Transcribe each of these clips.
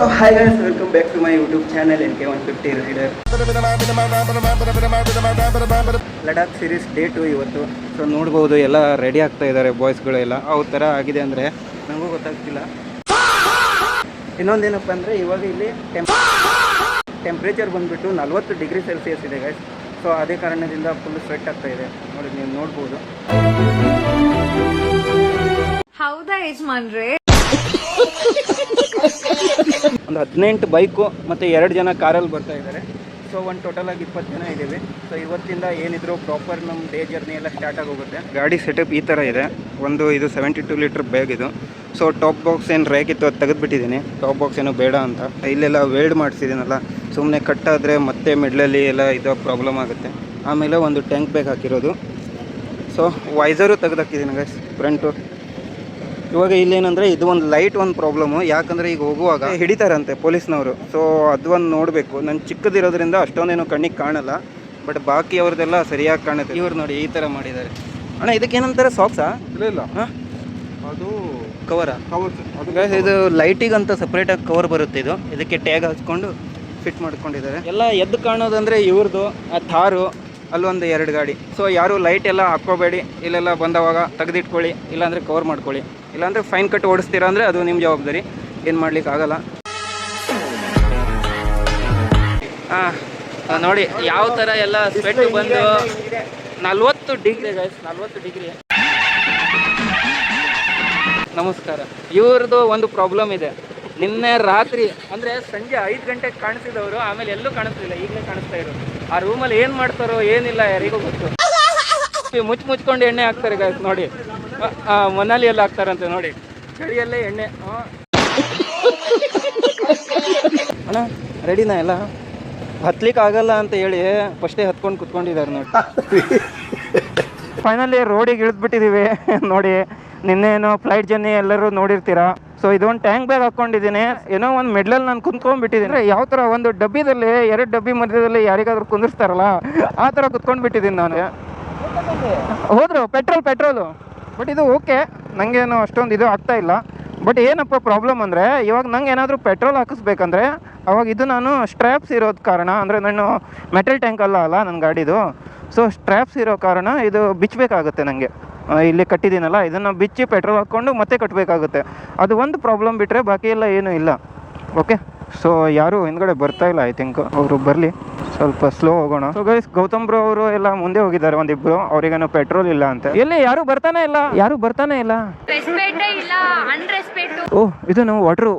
Hi guys, welcome back to my YouTube channel NK150 Rider. Ladakh series day 2 ಇವತ್ತು. So ನೋಡ್ಬೋದು ಎಲ್ಲ ready ಆಗ್ತಾ ಇದ್ದಾರೆ ಬಾಯ್ಸ್ಗಳು ಎಲ್ಲ. ಯಾವ ಥರ ಆಗಿದೆ ಅಂದರೆ ನನಗೂ ಗೊತ್ತಾಗ್ತಿಲ್ಲ. ಇನ್ನೊಂದೇನಪ್ಪ ಅಂದರೆ ಇವಾಗ ಇಲ್ಲಿ ಟೆಂಪ್ರೇಚರ್ ಬಂದುಬಿಟ್ಟು 40 ಡಿಗ್ರಿ ಸೆಲ್ಸಿಯಸ್ ಇದೆ ಗೈಸ್. ಸೊ ಅದೇ ಕಾರಣದಿಂದ ಫುಲ್ ಸ್ವೆಟ್ ಆಗ್ತಾ ಇದೆ ನೋಡಿ, ನೀವು ನೋಡ್ಬೋದು. ಹೌದಾ ಯಜಮಾನ್ರೆ? ಒಂದು 18 ಬೈಕು ಮತ್ತು 2 ಜನ ಕಾರಲ್ಲಿ ಬರ್ತಾ ಇದ್ದಾರೆ. ಸೊ ಒಂದು ಟೋಟಲಾಗಿ 20 ಜನ ಇದ್ದೀವಿ. ಸೊ ಇವತ್ತಿಂದ ಏನಿದ್ರು ಪ್ರಾಪರ್ ನಮ್ಮ ಡೇ ಜರ್ನಿ ಎಲ್ಲ ಸ್ಟಾರ್ಟ್ ಆಗೋಗುತ್ತೆ. ಗಾಡಿ ಸೆಟಪ್ ಈ ಥರ ಇದೆ. ಒಂದು ಇದು 72 ಲೀಟ್ರ್ ಬ್ಯಾಗ್ ಇದು. ಸೊ ಟಾಪ್ ಬಾಕ್ಸ್ ಏನು ರ್ಯಾಕ್ ಇತ್ತು ಅದು ತೆಗೆದುಬಿಟ್ಟಿದ್ದೀನಿ. ಟಾಪ್ ಬಾಕ್ಸ್ ಏನೋ ಬೇಡ ಅಂತ ಇಲ್ಲೆಲ್ಲ ವೆಲ್ಡ್ ಮಾಡಿಸಿದ್ದೀನಲ್ಲ, ಸುಮ್ಮನೆ ಕಟ್ಟಾದರೆ ಮತ್ತೆ ಮಿಡ್ಲಲ್ಲಿ ಎಲ್ಲ ಇದು ಪ್ರಾಬ್ಲಮ್ ಆಗುತ್ತೆ. ಆಮೇಲೆ ಒಂದು ಟ್ಯಾಂಕ್ ಬ್ಯಾಗ್ ಹಾಕಿರೋದು. ಸೊ ವೈಸರು ತೆಗೆದಾಕಿದ್ದೀನಿ ಗೈಸ್ ಫ್ರಂಟು. ಇವಾಗ ಇಲ್ಲೇನಂದರೆ ಇದು ಒಂದು ಲೈಟ್ ಒಂದು ಪ್ರಾಬ್ಲಮ್ಮು, ಯಾಕಂದರೆ ಈಗ ಹೋಗುವಾಗ ಹಿಡಿತಾರಂತೆ ಪೊಲೀಸ್ನವರು. ಸೊ ಅದು ಒಂದು ನೋಡಬೇಕು. ನಾನು ಚಿಕ್ಕದಿರೋದ್ರಿಂದ ಅಷ್ಟೊಂದೇನು ಕಣ್ಣಿಗೆ ಕಾಣಲ್ಲ, ಬಟ್ ಬಾಕಿ ಅವ್ರದ್ದೆಲ್ಲ ಸರಿಯಾಗಿ ಕಾಣುತ್ತೆ. ಇವ್ರು ನೋಡಿ ಈ ಥರ ಮಾಡಿದ್ದಾರೆ. ಅಣ್ಣ ಇದಕ್ಕೆ ಏನಂತಾರೆ, ಸಾಕ್ಸಾ? ಇಲ್ಲ ಹಾಂ, ಅದು ಕವರಾ? ಕವರ್. ಇದು ಲೈಟಿಗಂತ ಸಪ್ರೇಟಾಗಿ ಕವರ್ ಬರುತ್ತೆ. ಇದಕ್ಕೆ ಟ್ಯಾಗ್ ಹಚ್ಕೊಂಡು ಫಿಟ್ ಮಾಡ್ಕೊಂಡಿದ್ದಾರೆ. ಎಲ್ಲ ಎದ್ದು ಕಾಣೋದಂದರೆ ಇವ್ರದ್ದು ಆ ಥಾರು, ಅಲ್ಲೊಂದು 2 ಗಾಡಿ. ಸೊ ಯಾರು ಲೈಟ್ ಎಲ್ಲ ಹಾಕ್ಕೋಬೇಡಿ, ಇಲ್ಲೆಲ್ಲ ಬಂದವಾಗ ತೆಗೆದಿಟ್ಕೊಳ್ಳಿ, ಇಲ್ಲಾಂದರೆ ಕವರ್ ಮಾಡ್ಕೊಳ್ಳಿ. ಇಲ್ಲಾಂದರೆ ಫೈನ್ ಕಟ್ ಓಡಿಸ್ತೀರಾ ಅಂದರೆ ಅದು ನಿಮ್ಮ ಜವಾಬ್ದಾರಿ, ಏನು ಮಾಡ್ಲಿಕ್ಕೆ ಆಗಲ್ಲ. ಹಾಂ ನೋಡಿ ಯಾವ ಥರ ಎಲ್ಲ ಸ್ವೆಟ್ ಬಂದು 40 ಡಿಗ್ರಿ ಗೈಸ್, 40 ಡಿಗ್ರಿ. ನಮಸ್ಕಾರ. ಇವ್ರದ್ದು ಒಂದು ಪ್ರಾಬ್ಲಮ್ ಇದೆ. ನಿನ್ನೆ ರಾತ್ರಿ ಅಂದರೆ ಸಂಜೆ 5 ಗಂಟೆಗೆ ಕಾಣಿಸಿದವರು, ಆಮೇಲೆ ಎಲ್ಲೂ ಕಾಣಿಸ್ಲಿಲ್ಲ, ಈಗಲೇ ಕಾಣಿಸ್ತಾ ಇರೋದು. ಆ ರೂಮಲ್ಲಿ ಏನು ಮಾಡ್ತಾರೋ ಏನಿಲ್ಲ ಯಾರಿಗೂ ಗೊತ್ತು. ಮುಚ್ಕೊಂಡು ಎಣ್ಣೆ ಹಾಕ್ತಾರೆ ಗೈಸ್ ನೋಡಿ. ಮನಾಲಿಯಲ್ಲಿ ಹಾಕ್ತಾರಂತೆ ನೋಡಿ, ಚಳಿಯಲ್ಲೇ ಎಣ್ಣೆ. ಅಣ್ಣ ರೆಡಿನಾ ಎಲ್ಲ? ಹತ್ಲಿಕ್ಕೆ ಆಗಲ್ಲ ಅಂತ ಹೇಳಿ ಫಸ್ಟೇ ಹತ್ಕೊಂಡು ಕುತ್ಕೊಂಡಿದ್ದಾರೆ ನೋಡಿ. ಫೈನಲಿ ರೋಡಿಗೆ ಇಳಿದ್ಬಿಟ್ಟಿದ್ದೀವಿ ನೋಡಿ. ನಿನ್ನೇನೋ ಫ್ಲೈಟ್ ಜರ್ನಿ ಎಲ್ಲರೂ ನೋಡಿರ್ತೀರಾ. ಸೊ ಇದೊಂದು ಟ್ಯಾಂಕ್ ಬ್ಯಾಗ್ ಹಾಕ್ಕೊಂಡಿದ್ದೀನಿ. ಏನೋ ಒಂದು ಮಿಡ್ಲಲ್ಲಿ ನಾನು ಕುಂತ್ಕೊಂಡ್ಬಿಟ್ಟಿದ್ದೀನಿ. ಯಾವ ಥರ ಒಂದು ಡಬ್ಬಿದಲ್ಲಿ 2 ಡಬ್ಬಿ ಮಧ್ಯದಲ್ಲಿ ಯಾರಿಗಾದ್ರೂ ಕುಂದಿರ್ತಾರಲ್ಲ ಆ ಥರ ಕುತ್ಕೊಂಡ್ಬಿಟ್ಟಿದ್ದೀನಿ ನಾನು. ಹೋದ್ರು ಪೆಟ್ರೋಲು. ಬಟ್ ಇದು ಓಕೆ, ನನಗೇನು ಅಷ್ಟೊಂದು ಇದು ಆಗ್ತಾ ಇಲ್ಲ. ಬಟ್ ಏನಪ್ಪ ಪ್ರಾಬ್ಲಮ್ ಅಂದರೆ, ಇವಾಗ ನಂಗೆ ಏನಾದರೂ ಪೆಟ್ರೋಲ್ ಹಾಕಿಸ್ಬೇಕಂದ್ರೆ ಅವಾಗ ಇದು ನಾನು ಸ್ಟ್ರ್ಯಾಪ್ಸ್ ಇರೋದು ಕಾರಣ, ಅಂದರೆ ನಾನು ಮೆಟಲ್ ಟ್ಯಾಂಕ್ ಅಲ್ಲ ನನ್ನ ಗಾಡಿದು. ಸೊ ಸ್ಟ್ರ್ಯಾಪ್ಸ್ ಇರೋ ಕಾರಣ ಇದು ಬಿಚ್ಚಬೇಕಾಗುತ್ತೆ ನನಗೆ. ಇಲ್ಲಿ ಕಟ್ಟಿದ್ದೀನಲ್ಲ, ಇದನ್ನು ಬಿಚ್ಚಿ ಪೆಟ್ರೋಲ್ ಹಾಕ್ಕೊಂಡು ಮತ್ತೆ ಕಟ್ಟಬೇಕಾಗುತ್ತೆ. ಅದು ಒಂದು ಪ್ರಾಬ್ಲಮ್ ಬಿಟ್ಟರೆ ಬಾಕಿ ಎಲ್ಲ ಏನೂ ಇಲ್ಲ. ಓಕೆ, ಸೊ ಯಾರು ಹಿಂದ್ಗಡೆ ಬರ್ತಾ ಇಲ್ಲ. ಐ ಥಿಂಕ್ ಅವರು ಬರಲಿ, ಸ್ವಲ್ಪ ಸ್ಲೋ ಹೋಗೋಣ. ಸೊ ಗೈಸ್, ಗೌತಮ್ ಬ್ರೋ ಅವರು ಎಲ್ಲ ಮುಂದೆ ಹೋಗಿದ್ದಾರೆ, ಒಂದಿಬ್ರು. ಅವ್ರಿಗೇನು ಪೆಟ್ರೋಲ್ ಇಲ್ಲ ಅಂತ. ಎಲ್ಲಿ ಯಾರು ಬರ್ತಾನೆ ಇಲ್ಲ. ಓಹ್, ಇದು ನಾವು ವಾಟ್ರು.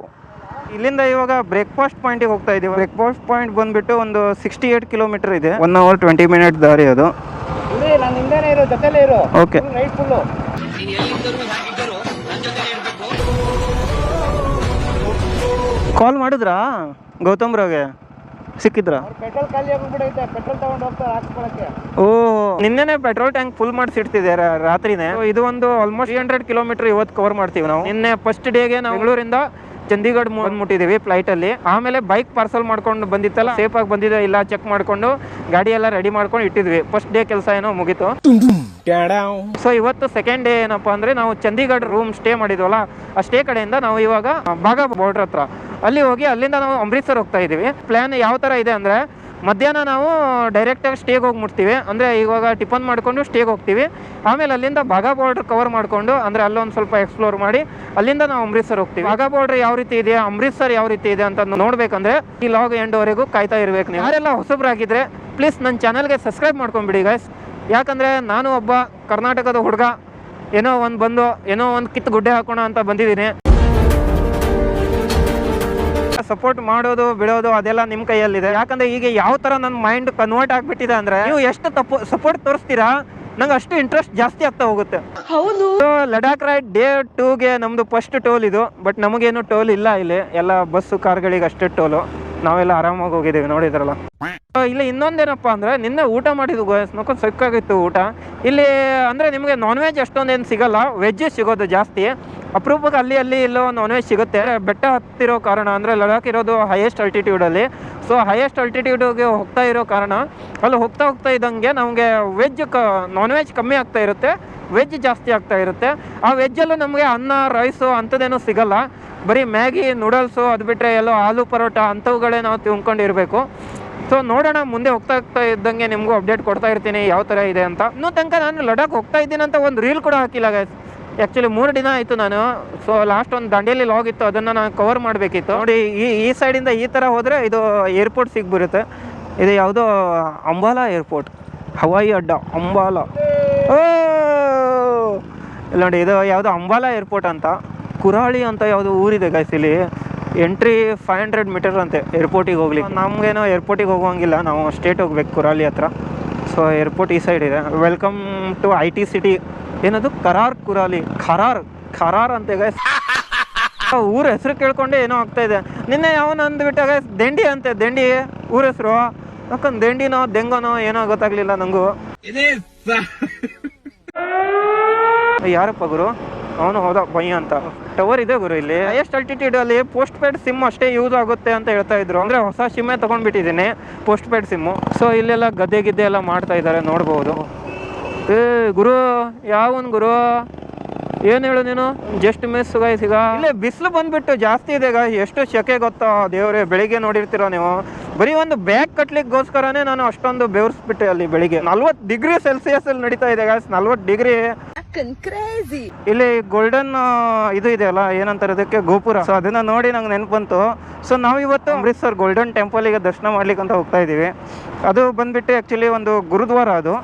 ಇಲ್ಲಿಂದ ಇವಾಗ ಬ್ರೇಕ್ಫಾಸ್ಟ್ ಪಾಯಿಂಟಿಗೆ ಹೋಗ್ತಾ ಇದ್ದೀವಿ. ಬ್ರೇಕ್ಫಾಸ್ಟ್ ಪಾಯಿಂಟ್ ಬಂದುಬಿಟ್ಟು ಒಂದು 68 ಕಿಲೋಮೀಟರ್ ಇದೆ. 1 hour 20 minutes ದಾರಿ ಅದು. ಓಕೆ, ಕಾಲ್ ಮಾಡಿದ್ರಾ ಗೌತಮ್ ಬ್ರೋಗೆ? ಸಿಕ್ಕಿದ್ರ? ಓ, ನಿನ್ನೆನೆ ಪೆಟ್ರೋಲ್ ಟ್ಯಾಂಕ್ ಫುಲ್ ಮಾಡಿಸಿಡ್ತಿದ್ದಾರೆ ರಾತ್ರಿನೇ. ಇದು ಒಂದು ಆಲ್ಮೋಸ್ಟ್ 300 ಕಿಲೋಮೀಟರ್ ಇವತ್ತು ಕವರ್ ಮಾಡ್ತೀವಿ ನಾವು. ನಿನ್ನೆ ಫಸ್ಟ್ ಡೇಗೆ ನಾವು ಬೆಂಗಳೂರಿಂದ ಚಂಡೀಗಢ ಬಂದ್ಬಿಟ್ಟಿದ್ದೀವಿ ಫ್ಲೈಟಲ್ಲಿ. ಆಮೇಲೆ ಬೈಕ್ ಪಾರ್ಸಲ್ ಮಾಡ್ಕೊಂಡು ಬಂದಿತ್ತಲ್ಲ, ಸೇಫ್ ಆಗಿ ಬಂದಿದೆ ಇಲ್ಲ ಚೆಕ್ ಮಾಡ್ಕೊಂಡು ಗಾಡಿ ಎಲ್ಲ ರೆಡಿ ಮಾಡ್ಕೊಂಡು ಇಟ್ಟಿದ್ವಿ. ಫಸ್ಟ್ ಡೇ ಕೆಲಸ ಏನೋ ಮುಗೀತು. ಸೊ ಇವತ್ತು ಸೆಕೆಂಡ್ ಡೇ ಏನಪ್ಪ ಅಂದರೆ, ನಾವು ಚಂಡೀಗಢ ರೂಮ್ ಸ್ಟೇ ಮಾಡಿದ್ವಲ್ಲ, ಆ ಸ್ಟೇ ಕಡೆಯಿಂದ ನಾವು ಇವಾಗ ಬಾಗಾ ಬಾರ್ಡರ್ ಹತ್ರ ಅಲ್ಲಿ ಹೋಗಿ ಅಲ್ಲಿಂದ ನಾವು ಅಮೃತ್ಸರ್ ಹೋಗ್ತಾ ಇದ್ದೀವಿ. ಪ್ಲ್ಯಾನ್ ಯಾವ ಥರ ಇದೆ ಅಂದರೆ, ಮಧ್ಯಾಹ್ನ ನಾವು ಡೈರೆಕ್ಟಾಗಿ ಸ್ಟೇಗೆ ಹೋಗಿ ಮುಟ್ತೀವಿ. ಅಂದರೆ ಇವಾಗ ಟಿಫನ್ ಮಾಡಿಕೊಂಡು ಸ್ಟೇಗೆ ಹೋಗ್ತೀವಿ. ಆಮೇಲೆ ಅಲ್ಲಿಂದ ಬಾಗಾ ಬಾರ್ಡರ್ ಕವರ್ ಮಾಡಿಕೊಂಡು, ಅಂದರೆ ಅಲ್ಲೊಂದು ಸ್ವಲ್ಪ ಎಕ್ಸ್ಪ್ಲೋರ್ ಮಾಡಿ ಅಲ್ಲಿಂದ ನಾವು ಅಮೃತ್ಸರ್ ಹೋಗ್ತೀವಿ. ಬಾಗಾ ಬಾರ್ಡರ್ ಯಾವ ರೀತಿ ಇದೆ, ಅಮೃತ್ಸರ್ ಯಾವ ರೀತಿ ಇದೆ ಅಂತ ನೋಡಬೇಕಂದ್ರೆ ಈ ಲಾಗ್ ಎಂಡ್ವರೆಗೂ ಕಾಯ್ತಾ ಇರಬೇಕು ನೀವು. ಯಾರೆಲ್ಲ ಹೊಸಬ್ರಾಗಿದ್ದರೆ ಪ್ಲೀಸ್ ನನ್ನ ಚಾನಲ್ಗೆ ಸಬ್ಸ್ಕ್ರೈಬ್ ಮಾಡ್ಕೊಂಬಿಡಿ ಗೈಸ್. ಯಾಕಂದರೆ ನಾನು ಒಬ್ಬ ಕರ್ನಾಟಕದ ಹುಡುಗ, ಏನೋ ಒಂದು ಕಿತ್ತು ಗುಡ್ಡೆ ಹಾಕೋಣ ಅಂತ ಬಂದಿದ್ದೀನಿ. ಸಪೋರ್ಟ್ ಮಾಡೋದು ಬಿಡೋದು ಅದೆಲ್ಲ ನಿಮ್ಮ ಕೈಯಲ್ಲಿದೆ. ಯಾಕಂದ್ರೆ ಈಗ ಯಾವ ತರ ನನ್ನ ಮೈಂಡ್ ಕನ್ವರ್ಟ್ ಆಗ್ಬಿಟ್ಟಿದೆ ಅಂದ್ರೆ, ನೀವು ಎಷ್ಟು ಸಪೋರ್ಟ್ ತೋರಿಸ್ತೀರಾ ನಂಗೆ ಅಷ್ಟು ಇಂಟ್ರೆಸ್ಟ್ ಜಾಸ್ತಿ ಆಗ್ತಾ ಹೋಗುತ್ತೆ. ಹೌದು, ಲಡಾಖ್ ರೈಡ್ ಡೇ 2ಗೆ ನಮ್ದು ಫಸ್ಟ್ ಟೋಲ್ ಇದು. ಬಟ್ ನಮಗೇನು ಟೋಲ್ ಇಲ್ಲ ಇಲ್ಲಿ, ಎಲ್ಲ ಬಸ್ಸು ಕಾರ್ಗಳಿಗೆ ಅಷ್ಟೇ ಟೋಲು. ನಾವೆಲ್ಲ ಆರಾಮಾಗಿ ಹೋಗಿದ್ದೀವಿ, ನೋಡಿದ್ರಲ್ಲ. ಇಲ್ಲಿ ಇನ್ನೊಂದೇನಪ್ಪ ಅಂದರೆ, ನಿನ್ನೆ ಊಟ ಮಾಡಿದ್ವು ಗೋಯಸ್, ನೋಡ್ಕೊಂಡು ಸಕ್ಕಾಗಿತ್ತು ಊಟ. ಇಲ್ಲಿ ಅಂದರೆ ನಿಮಗೆ ನಾನ್ ವೆಜ್ ಅಷ್ಟೊಂದೇನು ಸಿಗೋಲ್ಲ, ವೆಜ್ಜೇ ಸಿಗೋದು ಜಾಸ್ತಿ. ಅಪರೂಪಕ್ಕೆ ಅಲ್ಲಿ ಇಲ್ಲೋ ನಾನ್ ವೆಜ್ ಸಿಗುತ್ತೆ. ಬೆಟ್ಟ ಹತ್ತಿರೋ ಕಾರಣ, ಅಂದರೆ ಲಡಾಖ್ ಇರೋದು ಹೈಯೆಸ್ಟ್ ಅಲ್ಟಿಟ್ಯೂಡಲ್ಲಿ. ಸೊ ಹೈಯೆಸ್ಟ್ ಅಲ್ಟಿಟ್ಯೂಡ್ಗೆ ಹೋಗ್ತಾ ಇರೋ ಕಾರಣ ಅಲ್ಲಿ ಹೋಗ್ತಾ ಇದ್ದಂಗೆ ನಮಗೆ ನಾನ್ ವೆಜ್ ಕಮ್ಮಿ ಆಗ್ತಾ ಇರುತ್ತೆ, ವೆಜ್ ಜಾಸ್ತಿ ಆಗ್ತಾ ಇರುತ್ತೆ. ಆ ವೆಜ್ಜಲ್ಲೂ ನಮಗೆ ಅನ್ನ ರೈಸು ಅಂಥದ್ದೇನೂ ಸಿಗೋಲ್ಲ. ಬರೀ ಮ್ಯಾಗಿ ನೂಡಲ್ಸು ಅದು ಬಿಟ್ಟರೆ ಎಲ್ಲೋ ಆಲೂ ಪರೋಟ ಅಂಥವುಗಳೇ ನಾವು ತಿಳ್ಕೊಂಡಿರಬೇಕು. ಸೊ ನೋಡೋಣ, ಮುಂದೆ ಹೋಗ್ತಾ ಇದ್ದಂಗೆ ನಿಮಗೂ ಅಪ್ಡೇಟ್ ಕೊಡ್ತಾ ಇರ್ತೀನಿ ಯಾವ ಥರ ಇದೆ ಅಂತ. ಇನ್ನೂ ತನಕ ನಾನು ಲಡಾಖ್ ಹೋಗ್ತಾ ಇದ್ದೀನಿ ಅಂತ ಒಂದು ರೀಲ್ ಕೂಡ ಹಾಕಿಲ್ಲ ಗೈಸ್. ಆ್ಯಕ್ಚುಲಿ 3 ದಿನ ಆಯಿತು ನಾನು. ಸೊ ಲಾಸ್ಟ್ ಒಂದು ದಾಂಡೇಲಿ ಲಾಗ್ ಇತ್ತು, ಅದನ್ನು ನಾನು ಕವರ್ ಮಾಡಬೇಕಿತ್ತು. ನೋಡಿ ಈ ಸೈಡಿಂದ ಈ ಥರ ಹೋದರೆ ಇದು ಏರ್ಪೋರ್ಟ್ ಸಿಗ್ಬಿರುತ್ತೆ. ಇದು ಯಾವುದೋ ಅಂಬಾಲಾ ಏರ್ಪೋರ್ಟ್, ಹವಾಯಿ ಅಡ್ಡ ಅಂಬಾಲಾ. ಇಲ್ಲ ನೋಡಿ, ಇದು ಯಾವುದೋ ಅಂಬಾಲಾ ಏರ್ಪೋರ್ಟ್ ಅಂತ. ಕುರಾಳಿ ಅಂತ ಯಾವುದೋ ಊರಿದೆ ಗೈಸ್. ಇಲ್ಲಿ ಎಂಟ್ರಿ 500 ಮೀಟರ್ ಅಂತೆ ಏರ್ಪೋರ್ಟಿಗೆ ಹೋಗ್ಲಿಕ್ಕೆ. ನಮಗೇನೋ ಏರ್ಪೋರ್ಟಿಗೆ ಹೋಗುವಂಗಿಲ್ಲ, ನಾವು ಸ್ಟೇಟ್ ಹೋಗ್ಬೇಕು ಕುರಾಲಿ ಹತ್ರ. ಸೊ ಏರ್ಪೋರ್ಟ್ ಈ ಸೈಡ್ ಇದೆ. Welcome to IT city. ಏನದು ಕರಾರ್ ಕುರಾಲಿ, ಖರಾರ್ ಅಂತೆ ಗೈಸ್. ಊರ ಹೆಸರು ಕೇಳ್ಕೊಂಡೆ ಏನೋ ಆಗ್ತಾ ಇದೆ. ನಿನ್ನೆ ಯಾವನ ಅಂದ್ಬಿಟ್ಟ ಗೈಸ್ ದಂಡಿ ಅಂತೆ. ದಂಡಿ ಊರ ಹೆಸರು. ಯಾಕಂದ್ರೆ ದಂಡಿನೋ ದೆಂಗನೋ ಏನೋ ಗೊತ್ತಾಗ್ಲಿಲ್ಲ ನಂಗೂ. ಯಾರಪ್ಪ ಗುರು? ಅವನು ಹೌದಾ ಭಯ್ಯ ಅಂತ. ಟವರ್ ಇದೆ ಗುರು ಇಲ್ಲಿ. ಹೈಯೆಸ್ಟ್ ಆಲ್ಟಿಟ್ಯೂಡ್ ಅಲ್ಲಿ ಪೋಸ್ಟ್ ಪೇಡ್ ಸಿಮ್ ಅಷ್ಟೇ ಯೂಸ್ ಆಗುತ್ತೆ ಅಂತ ಹೇಳ್ತಾ ಇದ್ರು. ಅಂದ್ರೆ ಹೊಸ ಸಿಮ್ಮೇ ತಗೊಂಡ್ಬಿಟ್ಟಿದ್ದೀನಿ, ಪೋಸ್ಟ್ ಪೇಡ್ ಸಿಮ್ಮು. ಸೊ ಇಲ್ಲೆಲ್ಲ ಗದ್ದೆ ಗಿದ್ದೆ ಎಲ್ಲ ಮಾಡ್ತಾ ಇದ್ದಾರೆ, ನೋಡ್ಬೋದು. ಗುರು ಯಾವನ್ ಗುರು, ಏನು ಹೇಳು ನೀನು? Just miss guys. ಈಗ ಇಲ್ಲೇ ಬಿಸಿಲು ಬಂದ್ಬಿಟ್ಟು ಜಾಸ್ತಿ ಇದೆ ಗಾಯ್ಸ್. ಎಷ್ಟು ಶೆಕೆ ಗೊತ್ತಾ ದೇವ್ರೆ. ಬೆಳಿಗ್ಗೆ ನೋಡಿರ್ತೀರ ನೀವು, ಬರೀ ಒಂದು ಬ್ಯಾಗ್ ಕಟ್ಲಿಕ್ಕೋಸ್ಕರನೇ ನಾನು ಅಷ್ಟೊಂದು ಬೆವರಿಸ್ಬಿಟ್ಟೆ ಅಲ್ಲಿ ಬೆಳಿಗ್ಗೆ. 40 ಡಿಗ್ರಿ ಸೆಲ್ಸಿಯಸ್ ಅಲ್ಲಿ ನಡೀತಾ ಇದೆ ಗಾಯ್ಸ್, 40 ಡಿಗ್ರಿ. ಇಲ್ಲಿ ಗೋಲ್ಡನ್ ಇದು ಇದೆಯಲ್ಲ, ಏನಂತಾರೆ ಅದಕ್ಕೆ, ಗೋಪುರ. ಸೊ ಅದನ್ನ ನೋಡಿ ನಂಗೆ ನೆನಪು ಬಂತು. ಸೊ ನಾವು ಇವತ್ತು ಅಮೃತ್ಸರ್ ಗೋಲ್ಡನ್ ಟೆಂಪಲ್ಗೆ ದರ್ಶನ ಮಾಡ್ಲಿಕ್ಕೆ ಅಂತ ಹೋಗ್ತಾ ಇದ್ದೀವಿ. ಅದು ಬಂದ್ಬಿಟ್ಟು ಆ್ಯಕ್ಚುಲಿ ಒಂದು ಗುರುದ್ವಾರ. ಅದು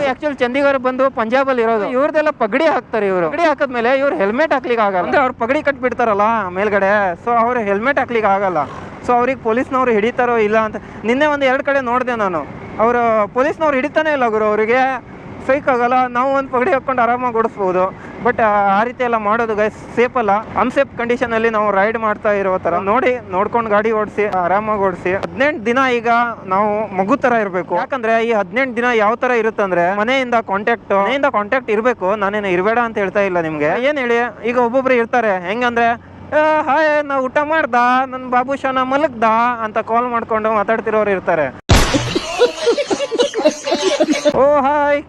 ಆ್ಯಕ್ಚುಲಿ ಚಂಡೀಗಢ ಬಂದು ಪಂಜಾಬಲ್ಲಿ ಇರೋದು. ಇವ್ರದೆಲ್ಲ ಪಗಡಿ ಹಾಕ್ತಾರೆ. ಇವರು ಪಗಡಿ ಹಾಕಿದ್ಮೇಲೆ ಇವ್ರು ಹೆಲ್ಮೆಟ್ ಹಾಕ್ಲಿಕ್ಕೆ ಆಗಲ್ಲ. ಅಂದ್ರೆ ಅವ್ರು ಪಗಡಿ ಕಟ್ಬಿಡ್ತಾರಲ್ಲ ಮೇಲ್ಗಡೆ. ಸೊ ಅವ್ರು ಹೆಲ್ಮೆಟ್ ಹಾಕ್ಲಿಕ್ಕೆ ಆಗಲ್ಲ. ಸೊ ಅವ್ರಿಗೆ ಪೊಲೀಸ್ನವ್ರು ಹಿಡಿತಾರೋ ಇಲ್ಲ ಅಂತ ನಿನ್ನೆ ಒಂದು 2 ಕಡೆ ನೋಡಿದೆ ನಾನು. ಅವರು ಪೊಲೀಸ್ನವ್ರು ಹಿಡಿತಾನೆ ಇಲ್ಲ ಗುರು. ಅವರಿಗೆ ಸೈಕ್ ಆಗಲ್ಲ. ನಾವು ಒಂದು ಪಗಡಿ ಹಾಕ್ಕೊಂಡು ಆರಾಮಾಗಿ ಓಡಿಸ್ಬೋದು. ಬಟ್ ಆ ರೀತಿ ಎಲ್ಲ ಮಾಡೋದು ಗೈಸ್ ಸೇಫ್ ಅಲ್ಲ. ಅನ್ಸೇಫ್ ಕಂಡೀಷನ್ ಅಲ್ಲಿ ನಾವು ರೈಡ್ ಮಾಡ್ತಾ ಇರೋ ತರ ನೋಡ್ಕೊಂಡು ಗಾಡಿ ಓಡಿಸಿ, ಆರಾಮಾಗಿ ಓಡಿಸಿ. 18 ದಿನ ಈಗ ನಾವು ಮಗು ತರ ಇರಬೇಕು. ಯಾಕಂದ್ರೆ ಈ 18 ದಿನ ಯಾವ ತರ ಇರುತ್ತಂದ್ರೆ ಮನೆಯಿಂದ ಕಾಂಟ್ಯಾಕ್ಟ್ ಇರಬೇಕು. ನಾನೇನು ಇರಬೇಡ ಅಂತ ಹೇಳ್ತಾ ಇಲ್ಲ ನಿಮ್ಗೆ. ಏನ್ ಹೇಳಿ, ಈಗ ಒಬ್ಬೊಬ್ರು ಇರ್ತಾರೆ ಹೆಂಗಂದ್ರೆ, ಹಾಯ್ ನಾ ಊಟ ಮಾಡ್ದ, ನನ್ನ ಬಾಬುಶಾನ ಮಲಗ್ದ ಅಂತ ಕಾಲ್ ಮಾಡ್ಕೊಂಡು ಮಾತಾಡ್ತಿರೋರು ಇರ್ತಾರೆ. ಓ ಹಾಯ್.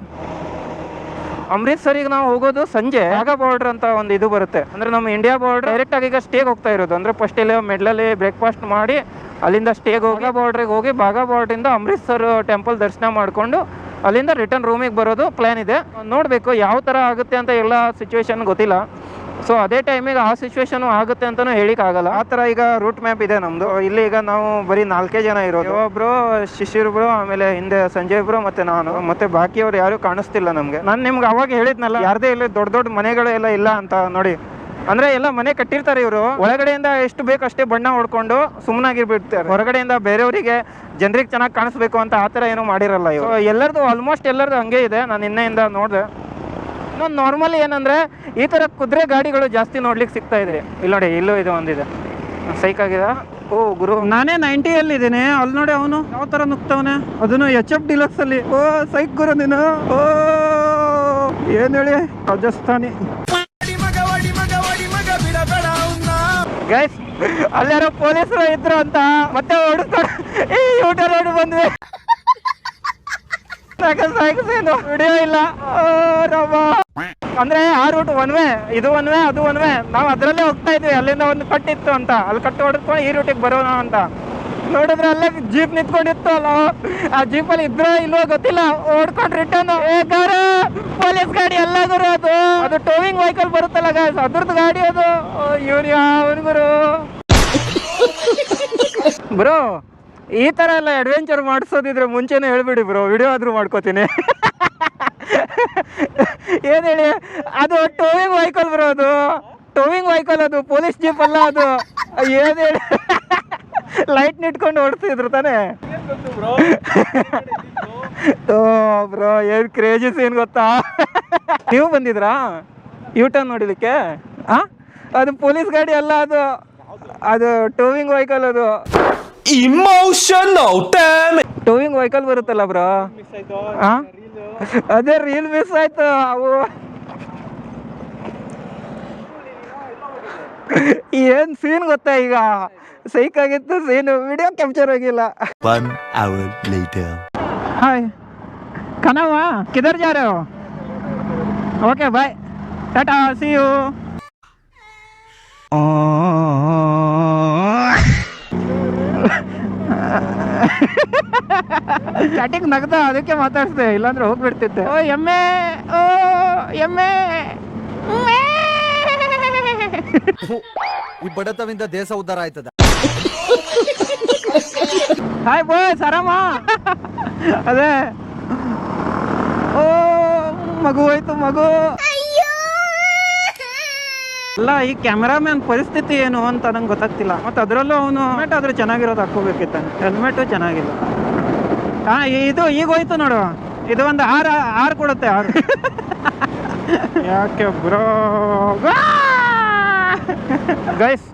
ಅಮೃತ್ಸರಿಗೆ ನಾವು ಹೋಗೋದು ಸಂಜೆ. ಬಾಘಾ ಬಾರ್ಡರ್ ಅಂತ ಒಂದು ಇದು ಬರುತ್ತೆ. ಅಂದ್ರೆ ನಮ್ಮ ಇಂಡಿಯಾ ಬಾರ್ಡರ್ ಡೈರೆಕ್ಟ್ ಆಗಿ ಈಗ ಸ್ಟೇಗೆ ಹೋಗ್ತಾ ಇರೋದು. ಅಂದ್ರೆ ಫಸ್ಟ್ ಇಲ್ಲಿ ಮೆಡ್ಲಲ್ಲಿ ಬ್ರೇಕ್ಫಾಸ್ಟ್ ಮಾಡಿ ಅಲ್ಲಿಂದ ಸ್ಟೇಗೆ ಹೋಗಿ ಬಾರ್ಡ್ರಿಗೆ ಹೋಗಿ ಬಾಘಾ ಬಾರ್ಡ್ರಿಂದ ಅಮೃತ್ಸರ್ ಟೆಂಪಲ್ ದರ್ಶನ ಮಾಡಿಕೊಂಡು ಅಲ್ಲಿಂದ ರಿಟರ್ನ್ ರೂಮಿಗೆ ಬರೋದು ಪ್ಲಾನ್ ಇದೆ. ನೋಡಬೇಕು ಯಾವ ಥರ ಆಗುತ್ತೆ ಅಂತ. ಎಲ್ಲ ಸಿಚುವೇಶನ್ ಗೊತ್ತಿಲ್ಲ. ಸೊ ಅದೇ ಟೈಮಿಗೆ ಆ ಸಿಚುವೇಶನ್ ಆಗುತ್ತೆ ಅಂತಲೂ ಹೇಳಿಕ್ಕಾಗಲ್ಲ. ಆ ಥರ ಈಗ ರೂಟ್ ಮ್ಯಾಪ್ ಇದೆ ನಮ್ಮದು. ಇಲ್ಲಿ ಈಗ ನಾವು ಬರೀ 4 ಜನ ಇರೋದು. ಒಬ್ಬರು ಶಿಶಿರ್ ಬ್ರೋ, ಆಮೇಲೆ ಹಿಂದೆ ಸಂಜಯ್ ಬ್ರೋ, ಮತ್ತೆ ನಾನು, ಮತ್ತೆ ಬಾಕಿಯವ್ರು ಯಾರು ಕಾಣಿಸ್ತಿಲ್ಲ ನಮಗೆ. ನಾನು ನಿಮ್ಗೆ ಅವಾಗ ಹೇಳಿದ್ನಲ್ಲ, ಯಾರದೇ ಇಲ್ಲಿ ದೊಡ್ಡ ಮನೆಗಳು ಎಲ್ಲ ಇಲ್ಲ ಅಂತ. ನೋಡಿ, ಅಂದ್ರೆ ಎಲ್ಲ ಮನೆ ಕಟ್ಟಿರ್ತಾರೆ ಇವರು. ಒಳಗಡೆಯಿಂದ ಎಷ್ಟು ಬೇಕು ಅಷ್ಟೇ ಬಣ್ಣ ಹೊಡ್ಕೊಂಡು ಸುಮ್ಮನಾಗಿರ್ಬಿಡ್ತಾರೆ. ಹೊರಗಡೆಯಿಂದ ಬೇರೆಯವರಿಗೆ ಜನರಿಗೆ ಚೆನ್ನಾಗಿ ಕಾಣಿಸ್ಬೇಕು ಅಂತ ಆ ಥರ ಏನೂ ಮಾಡಿರಲ್ಲ ಇವರು. ಎಲ್ಲರದು ಆಲ್ಮೋಸ್ಟ್ ಎಲ್ಲರದು ಹಂಗೆ ಇದೆ. ನಾನು ನಿನ್ನೆಯಿಂದ ನೋಡಿದೆ. ಇನ್ನೊಂದು ನಾರ್ಮಲಿ ಏನಂದರೆ ಈ ಥರ ಕುದುರೆ ಗಾಡಿಗಳು ಜಾಸ್ತಿ ನೋಡ್ಲಿಕ್ಕೆ ಸಿಗ್ತಾ ಇದೆ. ಇಲ್ಲಿ ನೋಡಿ, ಇಲ್ಲೂ ಇದು ಒಂದಿದೆ, ಸೈಕ್ ಆಗಿದೆ. ಓ ಗುರು, ನಾನೇ 90ಯಲ್ಲಿದ್ದೀನಿ. ಅಲ್ಲಿ ನೋಡಿ ಅವನು ಯಾವ ಥರ ನುಗ್ತವನೆ, ಅದನ್ನು HF ಡಿಲಕ್ಸ್ ಅಲ್ಲಿ. ಓ ಸೈಕ್ ಗುರು ನೀನು. ಓ ಏನು ಹೇಳಿ, ರಾಜಸ್ಥಾನಿ ಗೈಸ್. ಅಲ್ಲಾರೋ ಪೊಲೀಸರು ಇದ್ರು ಅಂತ ಮತ್ತೆ ಓಡಿಸ್ಕೊಂಡು ಈ ಊಟ ರೋಡ್ ಬಂದ್ವಿ. ವಿಡಿಯೋ ಇಲ್ಲ ಅಂದ್ರೆ ಆ ರೂಟ್ ಒನ್ ವೇ, ಇದು ಒನ್ ವೇ, ಅದು ಒನ್ ವೇ. ನಾವು ಅದರಲ್ಲೇ ಹೋಗ್ತಾ ಇದ್ವಿ. ಅಲ್ಲಿಂದ ಒಂದು ಕಟ್ಟಿತ್ತು ಅಂತ, ಅಲ್ಲಿ ಕಟ್ಟು ಹೊಡೆದ್ಕೊಂಡು ಈ ರೂಟಿಗೆ ಬರೋಣ ಅಂತ ನೋಡಿದ್ರೆ ಅಲ್ಲೇ ಜೀಪ್ ನಿಂತ್ಕೊಂಡಿತ್ತು ಅಲ್ಲ. ಆ ಜೀಪಲ್ಲಿ ಇದ್ರೋ ಇಲ್ವೋ ಗೊತ್ತಿಲ್ಲ, ಓಡ್ಕೊಂಡು ರಿಟರ್ನ್. ಪೊಲೀಸ್ ಗಾಡಿ ಎಲ್ಲ ಗುರು. ಅದು ಟೋವಿಂಗ್ ವೆಹಿಕಲ್ ಬರುತ್ತಲ್ಲ ಗಾಯ್ಸ್, ಅದ್ರದ್ದು ಗಾಡಿ ಅದು. ಇವ್ರು ಯಾವನ್ ಗುರು ಬ್ರೋ? ಈ ಥರ ಎಲ್ಲ ಅಡ್ವೆಂಚರ್ ಮಾಡಿಸೋದಿದ್ರೆ ಮುಂಚೆನೇ ಹೇಳ್ಬಿಡಿ ಬ್ರೋ, ವಿಡಿಯೋ ಆದರೂ ಮಾಡ್ಕೋತೀನಿ. ಏನು ಹೇಳಿ, ಅದು ಟೋವಿಂಗ್ ವೆಹಿಕಲ್ ಬ್ರೋ. ಅದು ಟೋವಿಂಗ್ ವೆಹಿಕಲ್, ಅದು ಪೊಲೀಸ್ ಜೀಪ್ ಅಲ್ಲ ಅದು. ಏನು ಹೇಳಿ, ಲೈಟ್ ನಿಟ್ಕೊಂಡು ಓಡಿಸ್ತಿದ್ರು ತಾನೇ. ಬ್ರೋ ಏನು ಕ್ರೇಜಿ ಸೀನ್ ಗೊತ್ತಾ? ನೀವು ಬಂದಿದ್ರಾ ಯೂಟರ್ನ್ ನೋಡಿಲಿಕ್ಕೆ? ಅದು ಪೊಲೀಸ್ ಗಾಡಿ ಅಲ್ಲ, ಅದು ಟೋವಿಂಗ್ ವೆಹಿಕಲ್. ಅದು ಇಮೋಷನಲ್ ಟೋವಿಂಗ್ ವೆಹಿಕಲ್ ಬರುತ್ತಲ್ಲ ಬ್ರೋ. ಅದೇ ರೀಲ್ ಮಿಸ್ ಆಯ್ತು. ಅವು ಏನ್ ಸೀನ್ ಗೊತ್ತಾ, ಈಗ ಸೈಕ್ ಆಗಿತ್ತು ಸೀನು, ವಿಡಿಯೋ ಕ್ಯಾಪ್ಚರ್ ಆಗಿಲ್ಲ. 1 hour later. ಹಾಯ್ ಕನವ, ಕಿಧರ್ ಜಾ ರहे हो? Okay bye, tata, see you. Starting ನಗ್ದ ಅದಕ್ಕೆ ಮಾತಾಡ್ಸ್ದೆ, ಇಲ್ಲಾಂದ್ರೆ ಹೋಗ್ಬಿಡ್ತಿದ್ದೆ. ಓ ಎಮ್ಮೆ, ಓ ಎಮ್ಮೆ. ಈ ಬಡತವಿಂದ ದೇಶ ಉದ್ಧಾರ ಆಯ್ತದ. ಹಾಯ್ ಬಾಯ್ಸ್, ಆರಾಮ? ಅದೇ ಓ ಮಗು ಹೋಯ್ತು ಮಗು. ಅಲ್ಲ ಈ ಕ್ಯಾಮೆರಾಮ್ಯಾನ್ ಪರಿಸ್ಥಿತಿ ಏನು ಅಂತ ನಂಗೆ ಗೊತ್ತಾಗ್ತಿಲ್ಲ. ಮತ್ತೆ ಅದರಲ್ಲೂ ಅವನು ಹೆಲ್ಮೆಟ್ ಆದ್ರೆ ಚೆನ್ನಾಗಿರೋದು ಹಾಕೋಬೇಕಿತ್ತ, ಹೆಲ್ಮೆಟು ಚೆನ್ನಾಗಿಲ್ಲ. ಹಾ ಇದು ಈಗ ಹೋಯ್ತು ನೋಡು, ಇದು ಒಂದು ಆರು ಕೊಡುತ್ತೆ, 6. ಯಾಕೆ ಬ್ರೋ ಗೈಸ್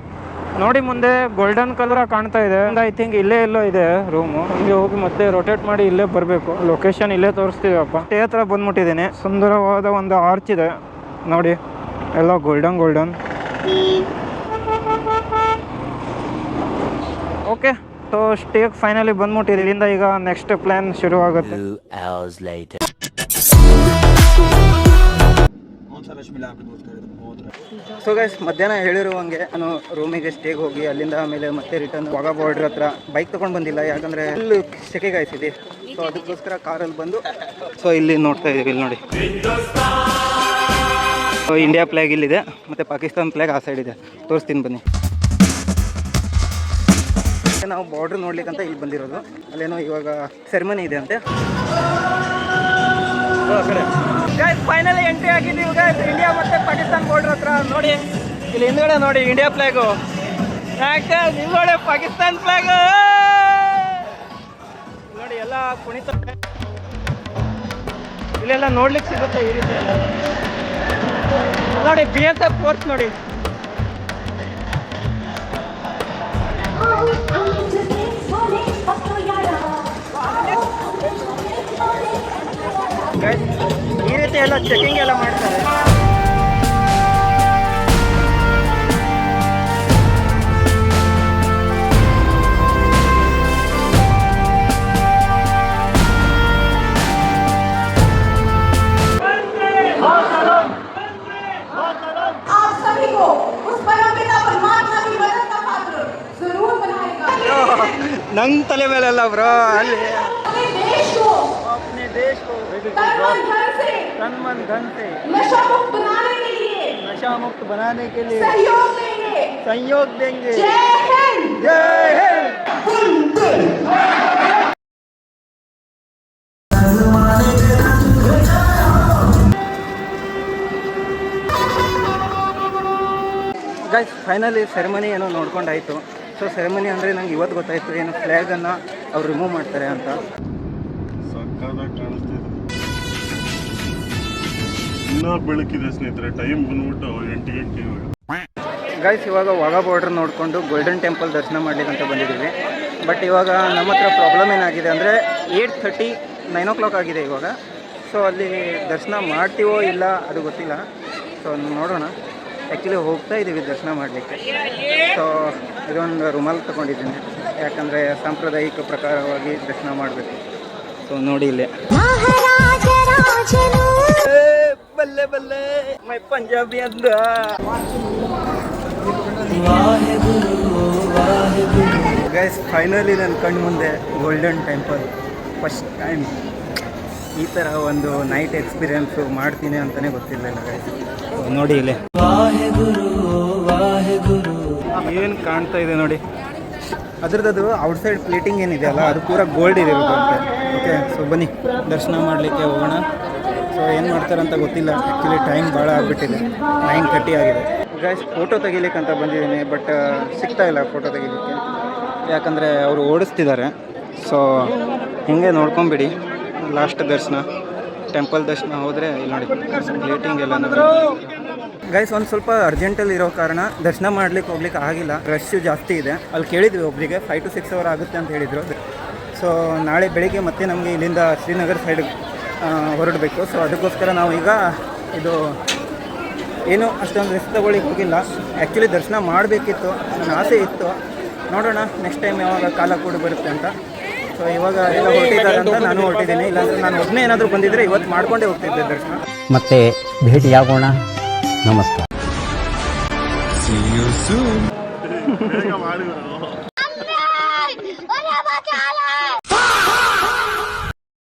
ನೋಡಿ, ಮುಂದೆ ಗೋಲ್ಡನ್ ಕಲರ್ ಕಾಣ್ತಾ ಇದೆ. ಐ ಥಿಂಕ್ ಇಲ್ಲೇ ಎಲ್ಲೋ ಇದೆ ರೂಮು. ಹಂಗೆ ಹೋಗಿ ಮತ್ತೆ ರೊಟೇಟ್ ಮಾಡಿ ಇಲ್ಲೇ ಬರಬೇಕು. ಲೊಕೇಶನ್ ಇಲ್ಲೇ ತೋರಿಸ್ತೀವಪ್ಪ. ಸ್ಟೇ ಹತ್ರ ಬಂದ್ಬಿಟ್ಟಿದ್ದೀನಿ. ಸುಂದರವಾದ ಒಂದು ಆರ್ಚ್ ಇದೆ ನೋಡಿ, ಎಲ್ಲ ಗೋಲ್ಡನ್. ಓಕೆ, ಸೊ ಸ್ಟೇಗೆ ಫೈನಲಿ ಬಂದ್ಬಿಟ್ಟಿದೆ. ಇಲ್ಲಿಂದ ಈಗ ನೆಕ್ಸ್ಟ್ ಪ್ಲ್ಯಾನ್ ಶುರು ಆಗುತ್ತೆ. 2 hours later. ಸೊ ಗೈಸ್, ಮಧ್ಯಾಹ್ನ ಹೇಳಿರುವಂಗೆ ನಾನು ರೂಮಿಗೆ ಸ್ಟೇಗೆ ಹೋಗಿ ಅಲ್ಲಿಂದ ಆಮೇಲೆ ಮತ್ತೆ ರಿಟರ್ನ್ ವಾಘಾ ಬಾರ್ಡರ್ ಹತ್ರ ಬೈಕ್ ತೊಗೊಂಡು ಬಂದಿಲ್ಲ, ಯಾಕಂದರೆ ಫುಲ್ಲು ಸೆಕೆ ಗಾಯಿಸಿದೆ. ಸೊ ಅದಕ್ಕೋಸ್ಕರ ಕಾರಲ್ಲಿ ಬಂದು ಸೊ ಇಲ್ಲಿ ನೋಡ್ತಾ ಇದ್ದೀವಿ. ಇಲ್ಲಿ ನೋಡಿ, ಸೊ ಇಂಡಿಯಾ ಫ್ಲ್ಯಾಗ್ ಇಲ್ಲಿದೆ, ಮತ್ತು ಪಾಕಿಸ್ತಾನ್ ಫ್ಲ್ಯಾಗ್ ಆ ಸೈಡ್ ಇದೆ. ತೋರಿಸ್ತೀನಿ ಬನ್ನಿ. ನಾವು ಬಾರ್ಡ್ರ್ ನೋಡ್ಲಿಕ್ಕಂತ ಇಲ್ಲಿ ಬಂದಿರೋದು. ಅಲ್ಲೇನೋ ಇವಾಗ ಸೆರೆಮನಿ ಇದೆ ಅಂತೆ. ಫೈನಲಿ ಎಂಟ್ರಿ ಆಗಿದ್ದೀವಿ ಗೈಸ್ ಇಂಡಿಯಾ ಮತ್ತು ಪಾಕಿಸ್ತಾನ್ ಬಾರ್ಡರ್ ಹತ್ರ. ನೋಡಿ ಇಲ್ಲಿ ಹಿಂದ್ಗಡೆ ನೋಡಿ ಇಂಡಿಯಾ ಫ್ಲ್ಯಾಗು, ಯಾಕೆ ನಿಮ್ಮೊಡೆ ಪಾಕಿಸ್ತಾನ್ ಫ್ಲ್ಯಾಗು ನೋಡಿ. ಎಲ್ಲ ಕುಣಿತ ಇಲ್ಲೆಲ್ಲ ನೋಡ್ಲಿಕ್ಕೆ ಸಿಗುತ್ತೆ ಈ ರೀತಿ ಎಲ್ಲ. ನೋಡಿ BSF ಫೋರ್ಸ್ ನೋಡಿ. ಈ ರೀತಿ ಎಲ್ಲ ಚೆಕಿಂಗ್ ಎಲ್ಲ ಮಾಡ್ತಾರೆ. ನಂಗೆ ತಲೆ ಮೇಲೆಲ್ಲ ಬ್ರೋ, ಅಲ್ಲಿ अपने देश को तन मन धन से नशा मुक्त बनाने के लिए सहयोग देंगे. जय हिंद. ಗೈಸ್ ಫೈನಲಿ ಸೆರೆಮನಿ ಏನೋ ನೋಡ್ಕೊಂಡಾಯಿತು. ಸೊ ಸೆರೆಮನಿ ಅಂದರೆ ನಂಗೆ ಇವತ್ತು ಗೊತ್ತಾಯಿತು ಏನು ಫ್ಲ್ಯಾಗನ್ನು ಅವ್ರು ರಿಮೂವ್ ಮಾಡ್ತಾರೆ ಅಂತ. ಇನ್ನೂ ಬೆಳಕಿದೆ ಸ್ನೇಹಿತರೆ. ಟೈಮ್ ಬಂದ್ಬಿಟ್ಟು 8 ಗಂಟೆ ಇವಾಗ. ಗೈಸ್ ಇವಾಗ ವಾಘಾ ಬಾರ್ಡರ್ ನೋಡಿಕೊಂಡು ಗೋಲ್ಡನ್ ಟೆಂಪಲ್ ದರ್ಶನ ಮಾಡ್ಲಿಕ್ಕಂತ ಬಂದಿದ್ದೀವಿ. ಬಟ್ ಇವಾಗ ನಮ್ಮ ಹತ್ರ ಪ್ರಾಬ್ಲಮ್ ಏನಾಗಿದೆ ಅಂದರೆ 8:30 9 o'clock ಆಗಿದೆ ಇವಾಗ. ಸೊ ಅಲ್ಲಿ ದರ್ಶನ ಮಾಡ್ತೀವೋ ಇಲ್ಲ ಅದು ಗೊತ್ತಿಲ್ಲ. ಸೊ ನೋಡೋಣ. ಆ್ಯಕ್ಚುಲಿ ಹೋಗ್ತಾ ಇದ್ದೀವಿ ದರ್ಶನ ಮಾಡಲಿಕ್ಕೆ. ಸೊ ಇದೊಂದು ರುಮಾಲ್ ತೊಗೊಂಡಿದ್ದೀನಿ, ಯಾಕಂದರೆ ಸಾಂಪ್ರದಾಯಿಕ ಪ್ರಕಾರವಾಗಿ ದರ್ಶನ ಮಾಡಬೇಕು. ಸೊ ನೋಡಿ ಇಲ್ಲೇ ಬಲ್ಲೆ ಬಲ್ಲೆ ಮೈ ಪಂಜಾಬಿ ಅಂದ. ಗೈಸ್ ಫೈನಲಿ ನನ್ನ ಕಣ್ಣು ಮುಂದೆ ಗೋಲ್ಡನ್ ಟೆಂಪಲ್. ಫಸ್ಟ್ ಟೈಮ್ ಈ ಥರ ಒಂದು ನೈಟ್ ಎಕ್ಸ್ಪೀರಿಯೆನ್ಸು ಮಾಡ್ತೀನಿ ಅಂತಲೇ ಗೊತ್ತಿರಲಿಲ್ಲ ಗೈಸ್. ನೋಡಿ ಇಲ್ಲಿ ಏನು ಕಾಣ್ತಾ ಇದೆ ನೋಡಿ. ಅದ್ರದ್ದು ಔಟ್ಸೈಡ್ ಪ್ಲೇಟಿಂಗ್ ಏನಿದೆ ಅಲ್ಲ, ಅದು ಪೂರ ಗೋಲ್ಡ್ ಇದಿರುತ್ತೆ ಅಂತೆ. ಓಕೆ, ಸೊ ಬನ್ನಿ ದರ್ಶನ ಮಾಡಲಿಕ್ಕೆ ಹೋಗೋಣ. ಸೊ ಏನು ಮಾಡ್ತಾರಂತ ಗೊತ್ತಿಲ್ಲ. ಆ್ಯಕ್ಚುಲಿ ಟೈಮ್ ಭಾಳ ಆಗಿಬಿಟ್ಟಿದೆ, 9:30 ಆಗಿದೆ. ಗೈಸ್ ಫೋಟೋ ತೆಗಿಲಿಕ್ಕೆ ಅಂತ ಬಂದಿದ್ದೀನಿ, ಬಟ್ ಸಿಗ್ತಾ ಇಲ್ಲ ಫೋಟೋ ತೆಗಿಲಿಕ್ಕೆ, ಯಾಕಂದರೆ ಅವರು ಓಡಿಸ್ತಿದ್ದಾರೆ. ಸೊ ಹಿಂಗೆ ನೋಡ್ಕೊಂಬಿಡಿ. ಲಾಸ್ಟ್ ದರ್ಶನ, ಟೆಂಪಲ್ ದರ್ಶನ ಹೋದರೆ ಇಲ್ಲಿ ನೋಡಿ ಪ್ಲೇಟಿಂಗ್ ಎಲ್ಲ. ಗೈಸ್ ಒಂದು ಸ್ವಲ್ಪ ಅರ್ಜೆಂಟಲ್ಲಿ ಇರೋ ಕಾರಣ ದರ್ಶನ ಮಾಡ್ಲಿಕ್ಕೆ ಹೋಗ್ಲಿಕ್ಕೆ ಆಗಿಲ್ಲ. ರಶ್ಶು ಜಾಸ್ತಿ ಇದೆ. ಅಲ್ಲಿ ಕೇಳಿದ್ವಿ ಒಬ್ಬರಿಗೆ 5 to 6 hours ಆಗುತ್ತೆ ಅಂತ ಹೇಳಿದರು. ಸೊ ನಾಳೆ ಬೆಳಿಗ್ಗೆ ಮತ್ತೆ ನಮಗೆ ಇಲ್ಲಿಂದ ಶ್ರೀನಗರ್ ಸೈಡ್ ಹೊರಡಬೇಕು. ಸೊ ಅದಕ್ಕೋಸ್ಕರ ನಾವು ಈಗ ಇದು ಏನು ಅಷ್ಟೊಂದು ರಿಸ್ಕ್ ತಗೊಳ್ಳಿಕ್ಕೆ ಹೋಗಿಲ್ಲ. ಆ್ಯಕ್ಚುಲಿ ದರ್ಶನ ಮಾಡಬೇಕಿತ್ತು, ನನ್ನ ಆಸೆ ಇತ್ತು. ನೋಡೋಣ ನೆಕ್ಸ್ಟ್ ಟೈಮ್ ಯಾವಾಗ ಕಾಲ ಕೂಡ ಬರುತ್ತೆ ಅಂತ. ಸೊ ಇವಾಗ ಎಲ್ಲ ಹೊರಟಿದ್ದಾರೆ ಅಂತ ನಾನು ಹೊರಟಿದ್ದೀನಿ. ಇಲ್ಲಾಂದರೆ ನಾನು ಒಬ್ಬನೇ ಏನಾದರೂ ಬಂದಿದ್ದರೆ ಇವತ್ತು ಮಾಡ್ಕೊಂಡೇ ಹೋಗ್ತಿದ್ದೆ ದರ್ಶನ. ಮತ್ತೆ ಭೇಟಿಯಾಗೋಣ. ನಮಸ್ಕಾರ. ಬೇಗ ಮಾಡಿ